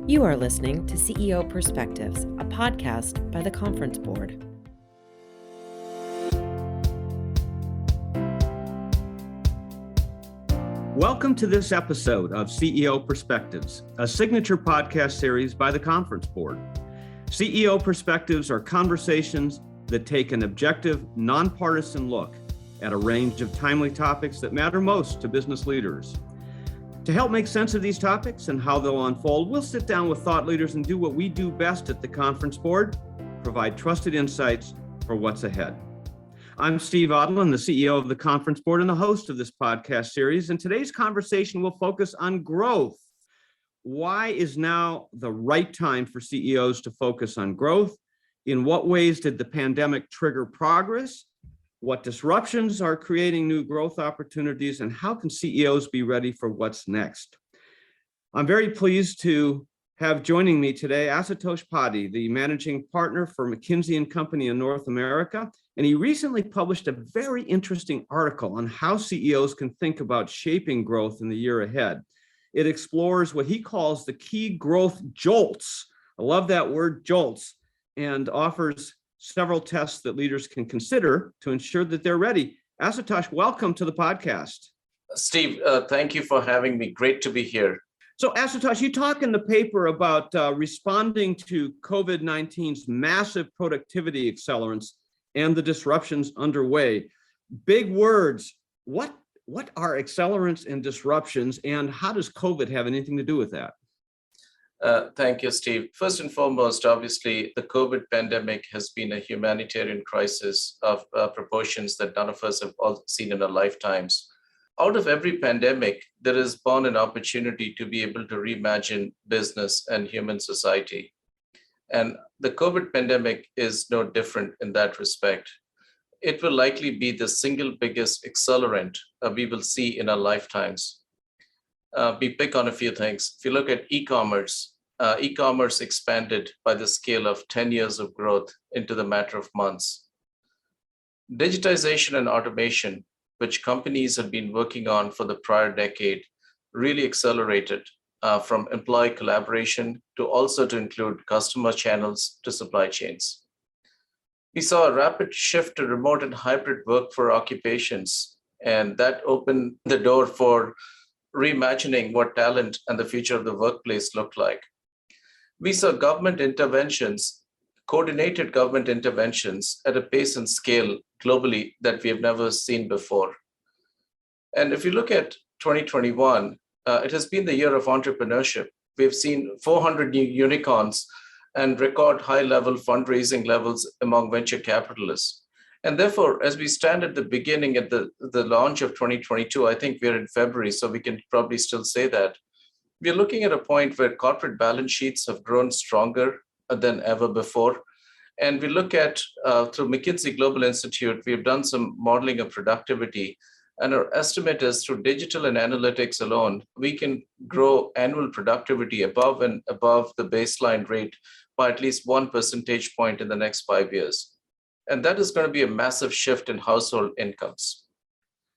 You are listening to CEO Perspectives, a podcast by the Conference Board. Welcome to this episode of CEO Perspectives, a signature podcast series by the Conference Board. CEO Perspectives are conversations that take an objective, nonpartisan look at a range of timely topics that matter most to business leaders. To help make sense of these topics and how they'll unfold, we'll sit down with thought leaders and do what we do best at the Conference Board, provide trusted insights for what's ahead. I'm Steve Odland, the CEO of the Conference Board and the host of this podcast series, and today's conversation will focus on growth. Why is now the right time for CEOs to focus on growth? In what ways did the pandemic trigger progress? What disruptions are creating new growth opportunities, and how can CEOs be ready for what's next? I'm very pleased to have joining me today Asutosh Padhi, the managing partner for McKinsey & Company in North America, and he recently published a very interesting article on how CEOs can think about shaping growth in the year ahead. It explores what he calls the key growth jolts. I love that word, jolts, and offers several tests that leaders can consider to ensure that they're ready. Asutosh, welcome to the podcast. Steve, thank you for having me. Great to be here. So Asutosh, you talk in the paper about responding to COVID-19's massive productivity accelerants and the disruptions underway. Big words. What are accelerants and disruptions, and how does COVID have anything to do with that? Thank you, Steve. First and foremost, obviously, the COVID pandemic has been a humanitarian crisis of proportions that none of us have all seen in our lifetimes. Out of every pandemic, there is born an opportunity to be able to reimagine business and human society. And the COVID pandemic is no different in that respect. It will likely be the single biggest accelerant we will see in our lifetimes. We pick on a few things. If you look at e-commerce expanded by the scale of 10 years of growth into the matter of months. Digitization and automation, which companies have been working on for the prior decade, really accelerated from employee collaboration to also to include customer channels to supply chains. We saw a rapid shift to remote and hybrid work for occupations, and that opened the door for reimagining what talent and the future of the workplace looked like. We saw government interventions, coordinated government interventions at a pace and scale globally that we have never seen before. And if you look at 2021, it has been the year of entrepreneurship. We've seen 400 new unicorns and record high-level fundraising levels among venture capitalists. And therefore, as we stand at the beginning at the launch of 2022, I think we're in February, so we can probably still say that. We're looking at a point where corporate balance sheets have grown stronger than ever before. And we look at, through McKinsey Global Institute, we've done some modeling of productivity. And our estimate is through digital and analytics alone, we can grow annual productivity above and above the baseline rate by at least 1 percentage point in the next 5 years. And that is going to be a massive shift in household incomes.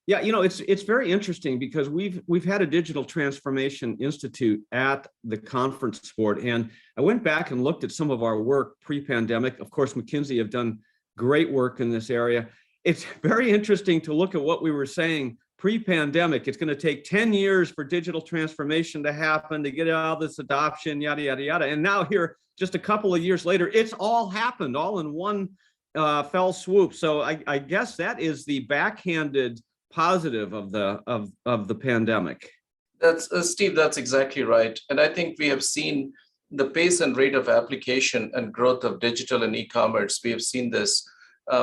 Yeah, it's very interesting because we've had a digital transformation institute at the Conference Board, and I went back and looked at some of our work pre-pandemic. Of course, McKinsey have done great work in this area. It's very interesting to look at what we were saying pre-pandemic. It's going to take 10 years for digital transformation to happen, to get all this adoption, yada, yada, yada. And now here, just a couple of years later, it's all happened, all in one fell swoop. So I guess that is the backhanded positive of the pandemic. That's Steve, that's exactly right. And I think we have seen the pace and rate of application and growth of digital and e-commerce. We have seen this.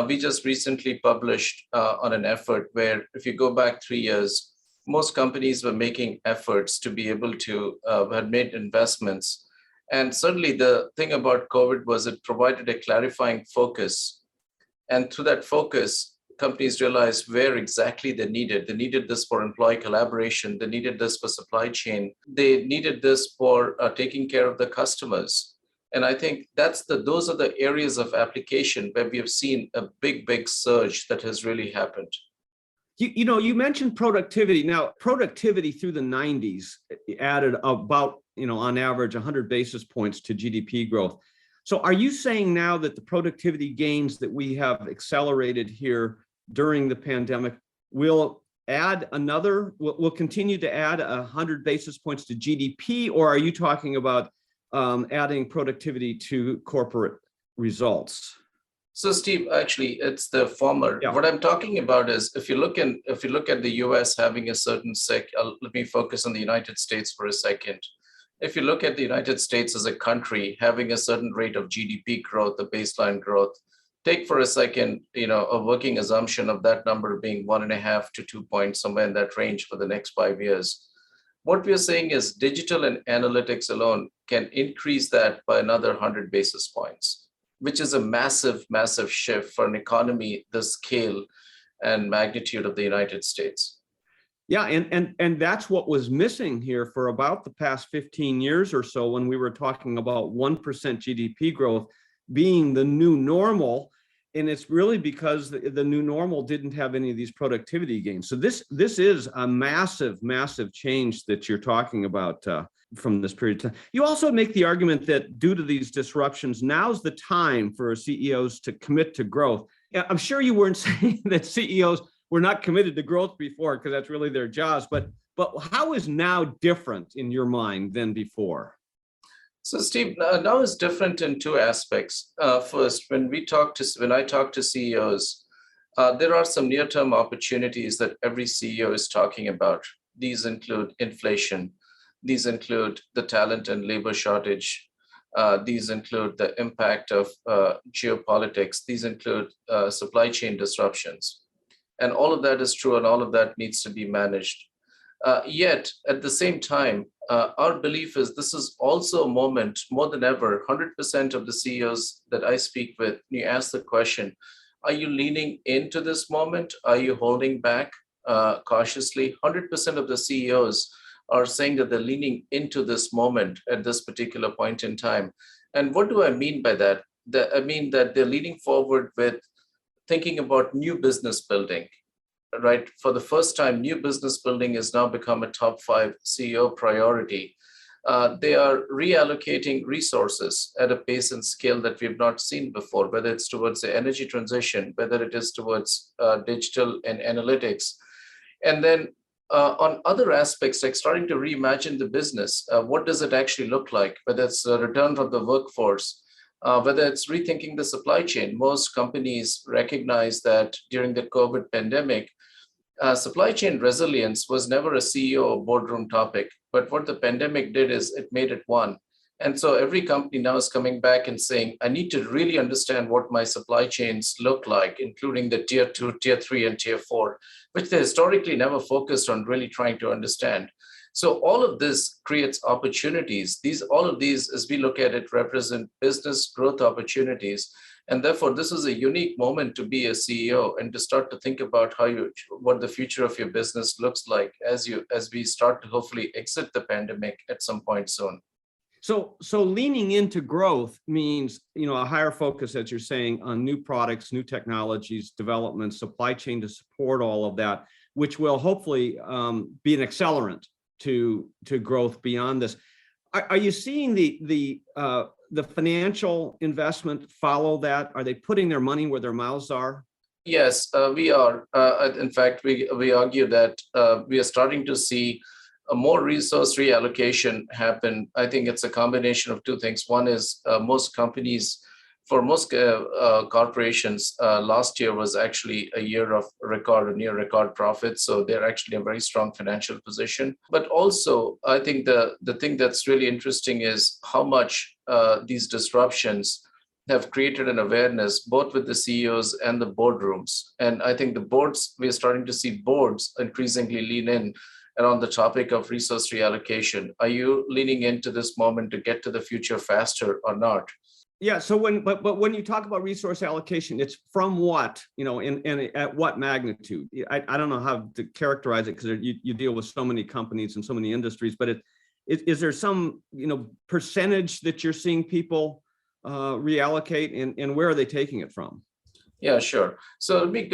We just recently published on an effort where if you go back 3 years, most companies were making efforts to be able to had made investments. And certainly the thing about COVID was it provided a clarifying focus. And through that focus, companies realized where exactly they needed. They needed this for employee collaboration. They needed this for supply chain. They needed this for taking care of the customers. And I think those are the areas of application where we have seen a big surge that has really happened. You mentioned productivity. Now, productivity through the 90s added about, on average 100 basis points to GDP growth. So are you saying now that the productivity gains that we have accelerated here during the pandemic will continue to add 100 basis points to GDP, or are you talking about adding productivity to corporate results? So, Steve, actually, it's the former. Yeah. What I'm talking about is if you look at the U.S. having a certain let me focus on the United States for a second. If you look at the United States as a country having a certain rate of GDP growth, the baseline growth, take for a second, a working assumption of that number being 1.5 to 2 points, somewhere in that range for the next 5 years. What we're saying is digital and analytics alone can increase that by another 100 basis points, which is a massive, massive shift for an economy the scale and magnitude of the United States. Yeah, and that's what was missing here for about the past 15 years or so, when we were talking about 1% GDP growth being the new normal. And it's really because the new normal didn't have any of these productivity gains. So this is a massive, massive change that you're talking about from this period of time. You also make the argument that due to these disruptions, now's the time for CEOs to commit to growth. I'm sure you weren't saying that CEOs were not committed to growth before, because that's really their jobs. But how is now different in your mind than before? So, Steve, now is different in two aspects. First, when I talk to CEOs, there are some near-term opportunities that every CEO is talking about. These include inflation. These include the talent and labor shortage. These include the impact of geopolitics. These include supply chain disruptions. And all of that is true, and all of that needs to be managed. Yet, at the same time, our belief is this is also a moment, more than ever, 100% of the CEOs that I speak with, you ask the question, are you leaning into this moment? Are you holding back cautiously? 100% of the CEOs are saying that they're leaning into this moment at this particular point in time. And what do I mean by that? I mean that they're leaning forward with thinking about new business building. Right, for the first time, new business building has now become a top 5 CEO priority. They are reallocating resources at a pace and scale that we've not seen before, whether it's towards the energy transition, whether it is towards digital and analytics. And then on other aspects, like starting to reimagine the business, what does it actually look like, whether it's a return of the workforce, whether it's rethinking the supply chain. Most companies recognize that during the COVID pandemic, supply chain resilience was never a CEO or boardroom topic, but what the pandemic did is it made it one. And so every company now is coming back and saying, I need to really understand what my supply chains look like, including the tier 2, tier 3, and tier 4, which they historically never focused on really trying to understand. So all of this creates opportunities. All of these, as we look at it, represent business growth opportunities. And therefore, this is a unique moment to be a CEO and to start to think about what the future of your business looks like as we start to hopefully exit the pandemic at some point soon. So leaning into growth means, a higher focus, as you're saying, on new products, new technologies, development, supply chain to support all of that, which will hopefully be an accelerant to growth beyond this. Are you seeing the financial investment follow that? Are they putting their money where their mouths are? Yes, we are. In fact, we argue that we are starting to see a more resource reallocation happen. I think it's a combination of two things. One is most companies, for most corporations, last year was actually a year of near record profits. So they're actually in a very strong financial position. But also, I think the thing that's really interesting is how much these disruptions have created an awareness, both with the CEOs and the boardrooms. And I think the boards, we're starting to see boards increasingly lean in around the topic of resource reallocation. Are you leaning into this moment to get to the future faster or not? Yeah. So when you talk about resource allocation, it's from what, and at what magnitude? I don't know how to characterize it, because you deal with so many companies and so many industries. But is there some percentage that you're seeing people reallocate, and where are they taking it from? Yeah, sure. So let me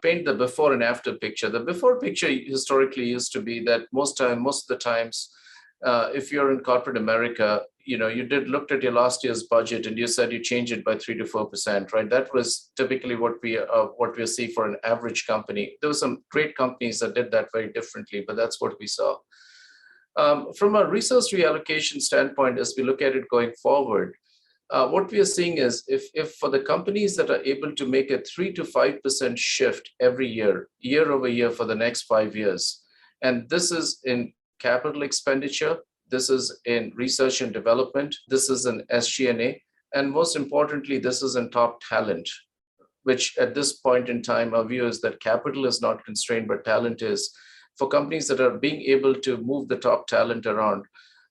paint the before and after picture. The before picture historically used to be that most of the times, if you're in corporate America, you did looked at your last year's budget and you said you change it by 3 to 4%, right? That was typically what we see for an average company. There were some great companies that did that very differently, but that's what we saw. From a resource reallocation standpoint, as we look at it going forward, what we are seeing is if for the companies that are able to make a 3 to 5% shift every year over year for the next 5 years, and this is in capital expenditure, this is in research and development, this is in SG&A, and most importantly, this is in top talent, which at this point in time, our view is that capital is not constrained, but talent is. For companies that are being able to move the top talent around,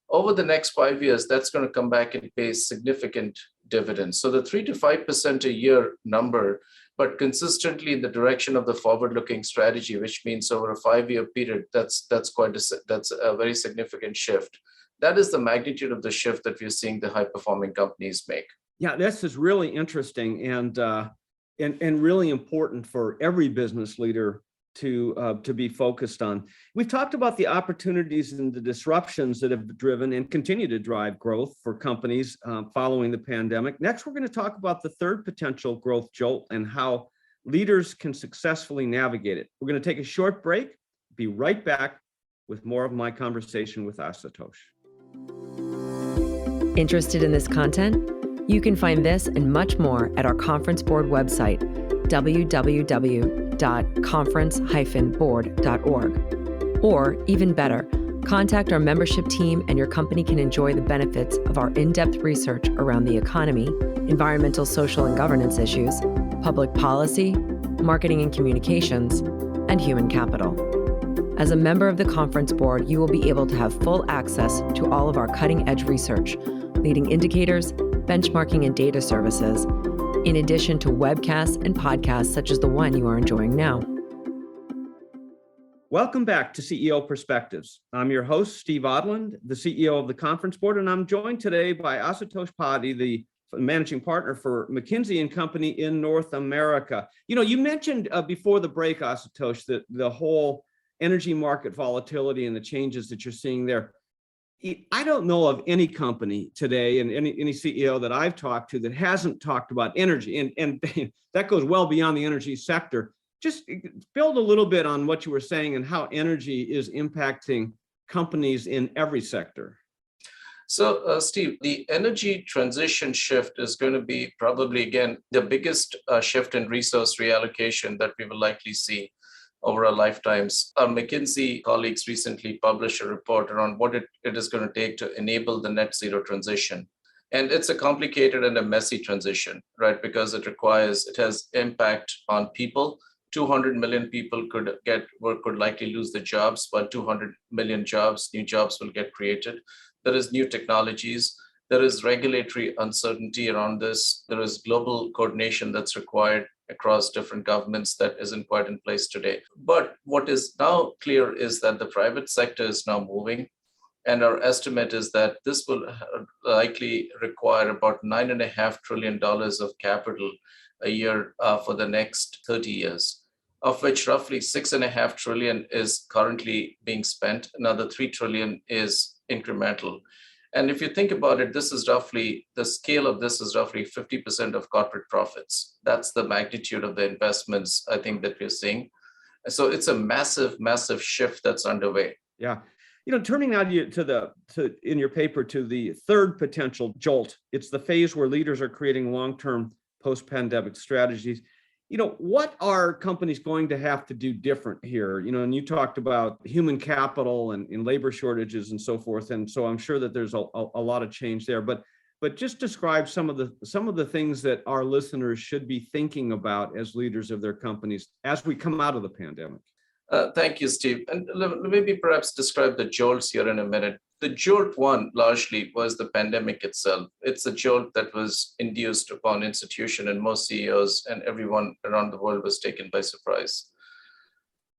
over the next 5 years, that's going to come back and pay significant dividends. So the 3 to 5% a year number, but consistently in the direction of the forward-looking strategy, which means over a 5-year period, that's a very significant shift. That is the magnitude of the shift that we're seeing the high-performing companies make. Yeah, this is really interesting and really important for every business leader to be focused on. We've talked about the opportunities and the disruptions that have driven and continue to drive growth for companies following the pandemic. Next, we're going to talk about the third potential growth jolt and how leaders can successfully navigate it. We're going to take a short break, be right back with more of my conversation with Asutosh. Interested in this content? You can find this and much more at our Conference Board website, www.conference-board.org. Or, even better, contact our membership team and your company can enjoy the benefits of our in-depth research around the economy, environmental, social, and governance issues, public policy, marketing and communications, and human capital. As a member of the Conference Board, you will be able to have full access to all of our cutting-edge research, leading indicators, benchmarking, and data services, in addition to webcasts and podcasts such as the one you are enjoying now. Welcome back to CEO Perspectives. I'm your host, Steve Odland, the CEO of the Conference Board, and I'm joined today by Asutosh Padhi, the managing partner for McKinsey and Company in North America. You mentioned before the break, Asutosh, that the whole energy market volatility and the changes that you're seeing there. I don't know of any company today and any CEO that I've talked to that hasn't talked about energy, and that goes well beyond the energy sector. Just build a little bit on what you were saying and how energy is impacting companies in every sector. So, Steve, the energy transition shift is going to be probably, again, the biggest shift in resource reallocation that we will likely see over our lifetimes. Our McKinsey colleagues recently published a report around what it is going to take to enable the net zero transition. And it's a complicated and a messy transition, right? Because it has impact on people. 200 million people could likely lose their jobs, but 200 million new jobs will get created. There is new technologies. There is regulatory uncertainty around this. There is global coordination that's required across different governments that isn't quite in place today. But what is now clear is that the private sector is now moving. And our estimate is that this will likely require about $9.5 trillion of capital a year for the next 30 years, of which roughly $6.5 trillion is currently being spent. Another $3 trillion is incremental. And if you think about it, the scale of this is roughly 50% of corporate profits. That's the magnitude of the investments, I think, that we're seeing. So it's a massive, massive shift that's underway. Yeah. Turning now in your paper to the third potential jolt, it's the phase where leaders are creating long-term post-pandemic strategies. What are companies going to have to do different here? And you talked about human capital and labor shortages and so forth. And so I'm sure that there's a lot of change there, but just describe some of the things that our listeners should be thinking about as leaders of their companies as we come out of the pandemic. Thank you, Steve. And maybe perhaps describe the jolts here in a minute. The jolt one largely was the pandemic itself. It's a jolt that was induced upon institution, and most CEOs and everyone around the world was taken by surprise.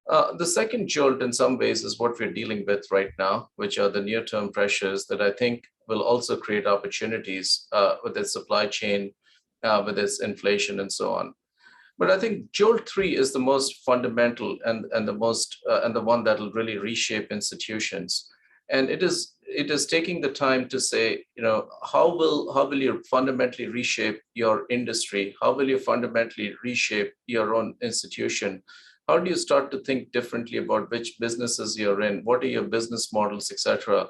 The second jolt in some ways is what we're dealing with right now, which are the near-term pressures that I think will also create opportunities with its supply chain, with its inflation and so on. But I think Jolt 3 is the most fundamental and the most and the one that will really reshape institutions. And it is taking the time to say, how will you fundamentally reshape your industry? How will you fundamentally reshape your own institution? How do you start to think differently about which businesses you're in? What are your business models, etc.?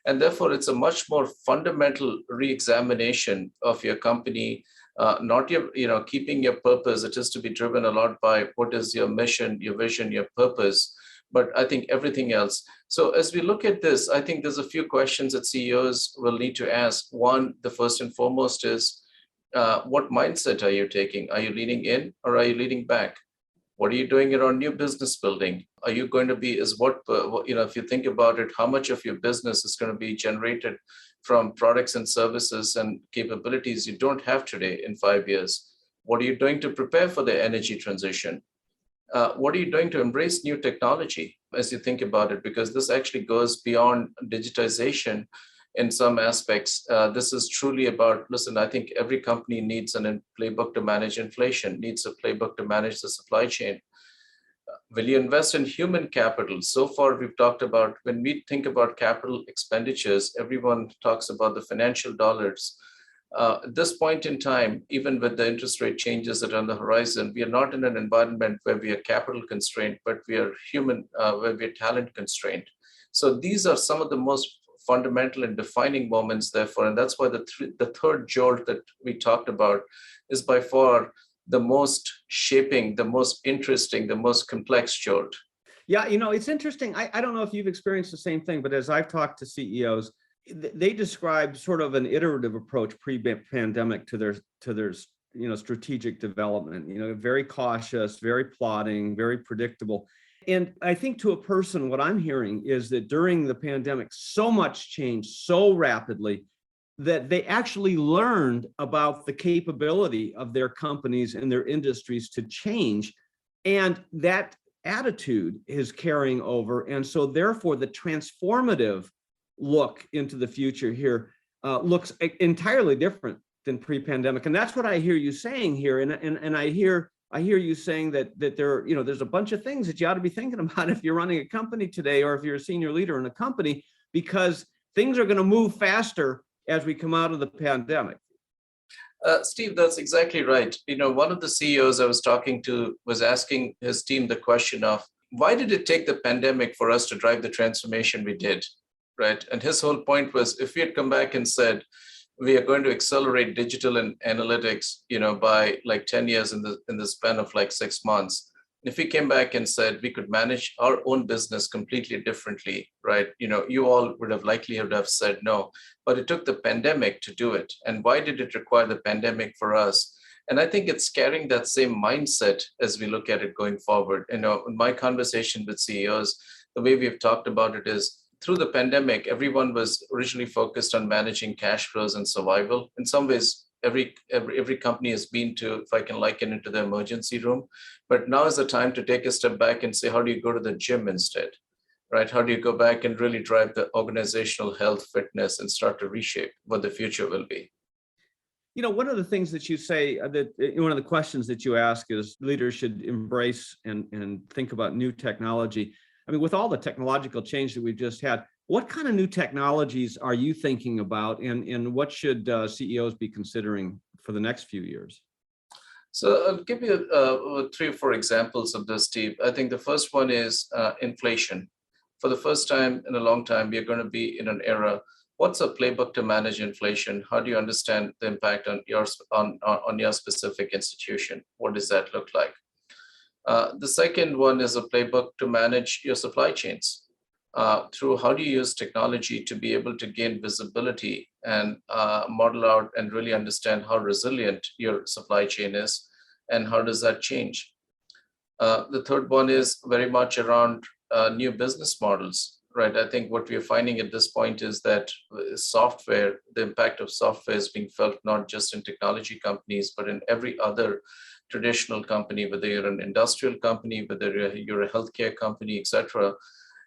And therefore, it's a much more fundamental re-examination of your company, not keeping your purpose. It is to be driven a lot by what is your mission, your vision, your purpose, but I think everything else. So as we look at this, I think there's a few questions that CEOs will need to ask. One, the first and foremost is, what mindset are you taking? Are you leaning in or are you leaning back? What are you doing around new business building? Are you going to be, if you think about it, how much of your business is going to be generated from products and services and capabilities you don't have today in 5 years? What are you doing to prepare for the energy transition? What are you doing to embrace new technology as you think about it? Because this actually goes beyond digitization in some aspects. This is truly about, listen, I think every company needs a playbook to manage inflation, needs a playbook to manage the supply chain. Will you invest in human capital? So far, we've talked about, when we think about capital expenditures, everyone talks about the financial dollars. At this point in time, even with the interest rate changes that are on the horizon, we are not in an environment where we are capital constrained, but we are where we are talent constrained. So these are some of the most fundamental and defining moments, therefore, and that's why the third jolt that we talked about is by far the most shaping, the most interesting, the most complex jolt. Yeah, it's interesting. I don't know if you've experienced the same thing, but as I've talked to CEOs, they describe sort of an iterative approach pre-pandemic to their strategic development. Very cautious, very plotting, very predictable. And I think to a person, what I'm hearing is that during the pandemic, so much changed so rapidly that they actually learned about the capability of their companies and their industries to change. And that attitude is carrying over. And so therefore, the transformative look into the future here looks entirely different than pre-pandemic. And that's what I hear you saying here. And I hear you saying that there's a bunch of things that you ought to be thinking about if you're running a company today, or if you're a senior leader in a company, because things are going to move faster as we come out of the pandemic. Steve, that's exactly right. One of the CEOs I was talking to was asking his team the question of, why did it take the pandemic for us to drive the transformation we did, right? And his whole point was, if we had come back and said, we are going to accelerate digital and analytics, by like 10 years in the span of like 6 months. If we came back and said we could manage our own business completely differently, right? You all would have likely have said no, but it took the pandemic to do it. And why did it require the pandemic for us? And I think it's carrying that same mindset as we look at it going forward. In my conversation with CEOs, the way we've talked about it is, through the pandemic, everyone was originally focused on managing cash flows and survival. In some ways, every company has been to, if I can liken it to the emergency room. But now is the time to take a step back and say, how do you go to the gym instead, right? How do you go back and really drive the organizational health, fitness, and start to reshape what the future will be? One of the things that you say, one of the questions that you ask is leaders should embrace and think about new technology. I mean, with all the technological change that we've just had, what kind of new technologies are you thinking about, and what should CEOs be considering for the next few years? So I'll give you 3 or 4 examples of this, Steve. I think the first one is inflation. For the first time in a long time, we are going to be in an era. What's a playbook to manage inflation? How do you understand the impact on your specific institution? What does that look like? The second one is a playbook to manage your supply chains. Through how do you use technology to be able to gain visibility and model out and really understand how resilient your supply chain is, and how does that change? The third one is very much around new business models, right? I think what we are finding at this point is that software, the impact of software is being felt not just in technology companies, but in every other traditional company, whether you're an industrial company, whether you're a healthcare company, etc.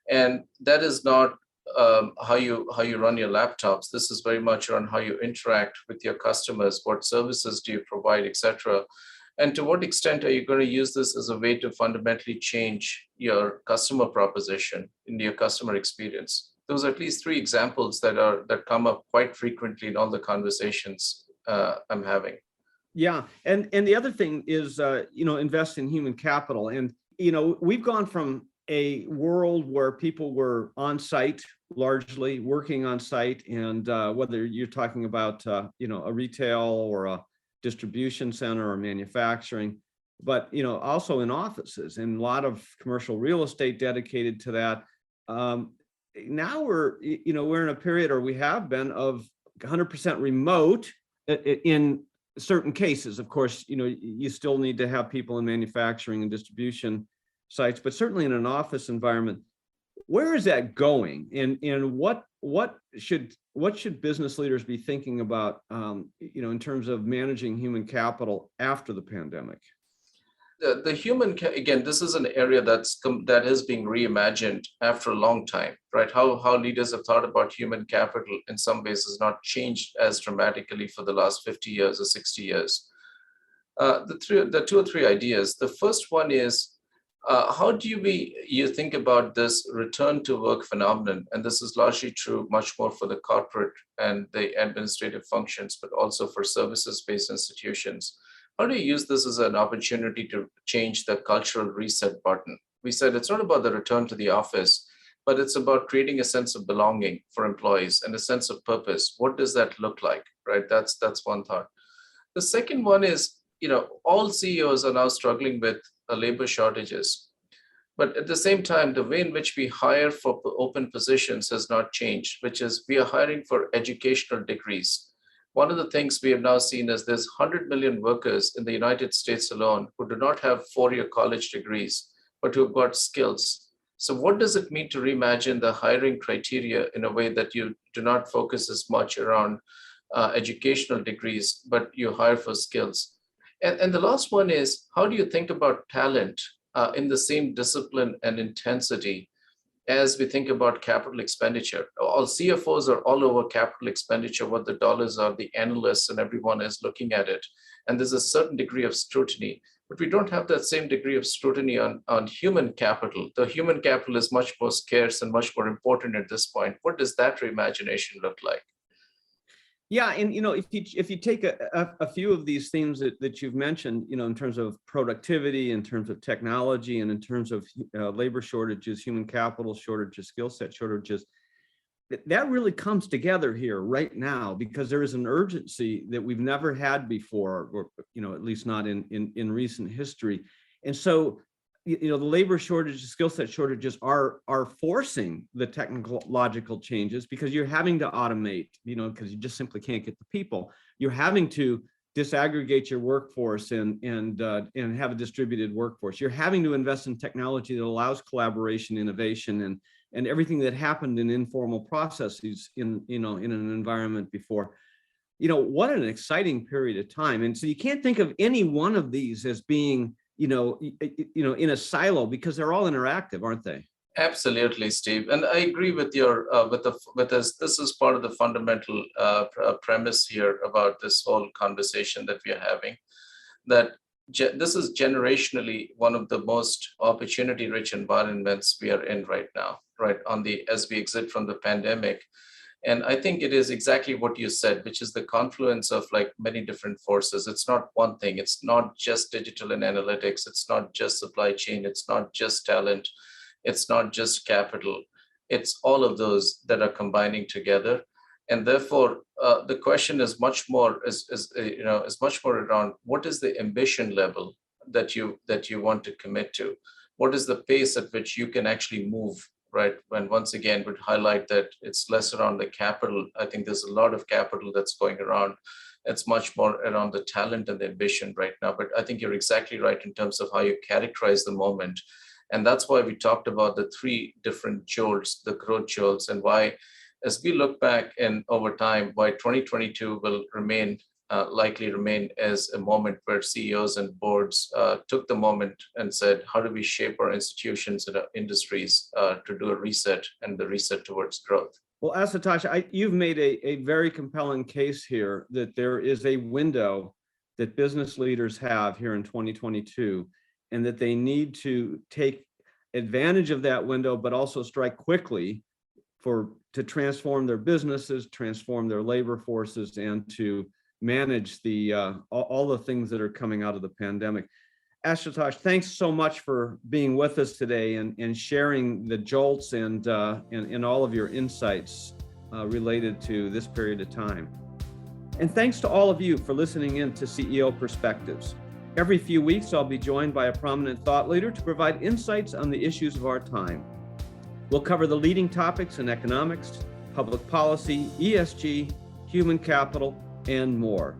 And that is not how you run your laptops. This is very much around how you interact with your customers, what services do you provide, etc. And to what extent are you going to use this as a way to fundamentally change your customer proposition in your customer experience? Those are at least three examples that come up quite frequently in all the conversations I'm having. Yeah, and the other thing is, invest in human capital. And we've gone from a world where people were on site, largely working on site, and whether you're talking about a retail or a distribution center or manufacturing, but also in offices, and a lot of commercial real estate dedicated to that. Now we're in a period, or we have been, of 100% remote in certain cases. Of course, you still need to have people in manufacturing and distribution sites, but certainly in an office environment. Where is that going, and what should business leaders be thinking about, in terms of managing human capital after the pandemic? The human, again, this is an area that is being reimagined after a long time, right? How leaders have thought about human capital in some ways has not changed as dramatically for the last 50 years or 60 years. The two or three ideas. The first one is, how do you think about this return to work phenomenon? And this is largely true much more for the corporate and the administrative functions, but also for services-based institutions. How do you use this as an opportunity to change the cultural reset button? We said it's not about the return to the office, but it's about creating a sense of belonging for employees and a sense of purpose. What does that look like, right? That's one thought. The second one is, all CEOs are now struggling with labor shortages. But at the same time, the way in which we hire for open positions has not changed, which is we are hiring for educational degrees. One of the things we have now seen is there's 100 million workers in the United States alone who do not have four-year college degrees, but who have got skills. So what does it mean to reimagine the hiring criteria in a way that you do not focus as much around educational degrees, but you hire for skills? And the last one is, how do you think about talent in the same discipline and intensity as we think about capital expenditure? All CFOs are all over capital expenditure, what the dollars are, the analysts and everyone is looking at it. And there's a certain degree of scrutiny, but we don't have that same degree of scrutiny on human capital. The human capital is much more scarce and much more important at this point. What does that reimagination look like? Yeah, and if you take a few of these themes that you've mentioned, in terms of productivity, in terms of technology, and in terms of labor shortages, human capital shortages, skill set shortages, that really comes together here right now, because there is an urgency that we've never had before, or at least not in recent history. And so the labor shortages, skill set shortages are forcing the technological changes, because you're having to automate, because you just simply can't get the people. You're having to disaggregate your workforce and have a distributed workforce. You're having to invest in technology that allows collaboration, innovation, and everything that happened in informal processes in an environment before. What an exciting period of time. And so you can't think of any one of these as being in a silo, because they're all interactive, aren't they? Absolutely, Steve. And I agree with your with this. This is part of the fundamental premise here about this whole conversation that we are having. That this is generationally one of the most opportunity-rich environments we are in right now, right? As we exit from the pandemic. And I think it is exactly what you said, which is the confluence of like many different forces. It's not one thing. It's not just digital and analytics. It's not just supply chain. It's not just talent. It's not just capital. It's all of those that are combining together. And therefore, the question is much more is much more around what is the ambition level that you want to commit to? What is the pace at which you can actually move? Right. When once again would highlight that it's less around the capital. I think there's a lot of capital that's going around. It's much more around the talent and the ambition right now. But I think you're exactly right in terms of how you characterize the moment. And that's why we talked about the three different jolts, the growth jolts, and why, as we look back and over time, why 2022 will likely remain as a moment where CEOs and boards took the moment and said, how do we shape our institutions and our industries to do a reset, and the reset towards growth? Well, Asutosh, you've made a very compelling case here that there is a window that business leaders have here in 2022, and that they need to take advantage of that window, but also strike quickly to transform their businesses, transform their labor forces, and to manage all the things that are coming out of the pandemic. Asutosh, thanks so much for being with us today and sharing the jolts and all of your insights related to this period of time. And thanks to all of you for listening in to CEO Perspectives. Every few weeks, I'll be joined by a prominent thought leader to provide insights on the issues of our time. We'll cover the leading topics in economics, public policy, ESG, human capital, and more.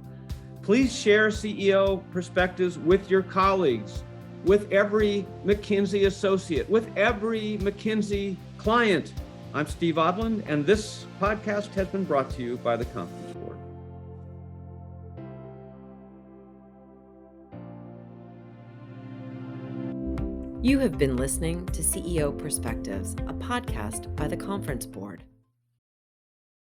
Please share CEO Perspectives with your colleagues, with every McKinsey associate, with every McKinsey client. I'm Steve Odland, and this podcast has been brought to you by the Conference Board. You have been listening to CEO Perspectives, a podcast by the Conference Board.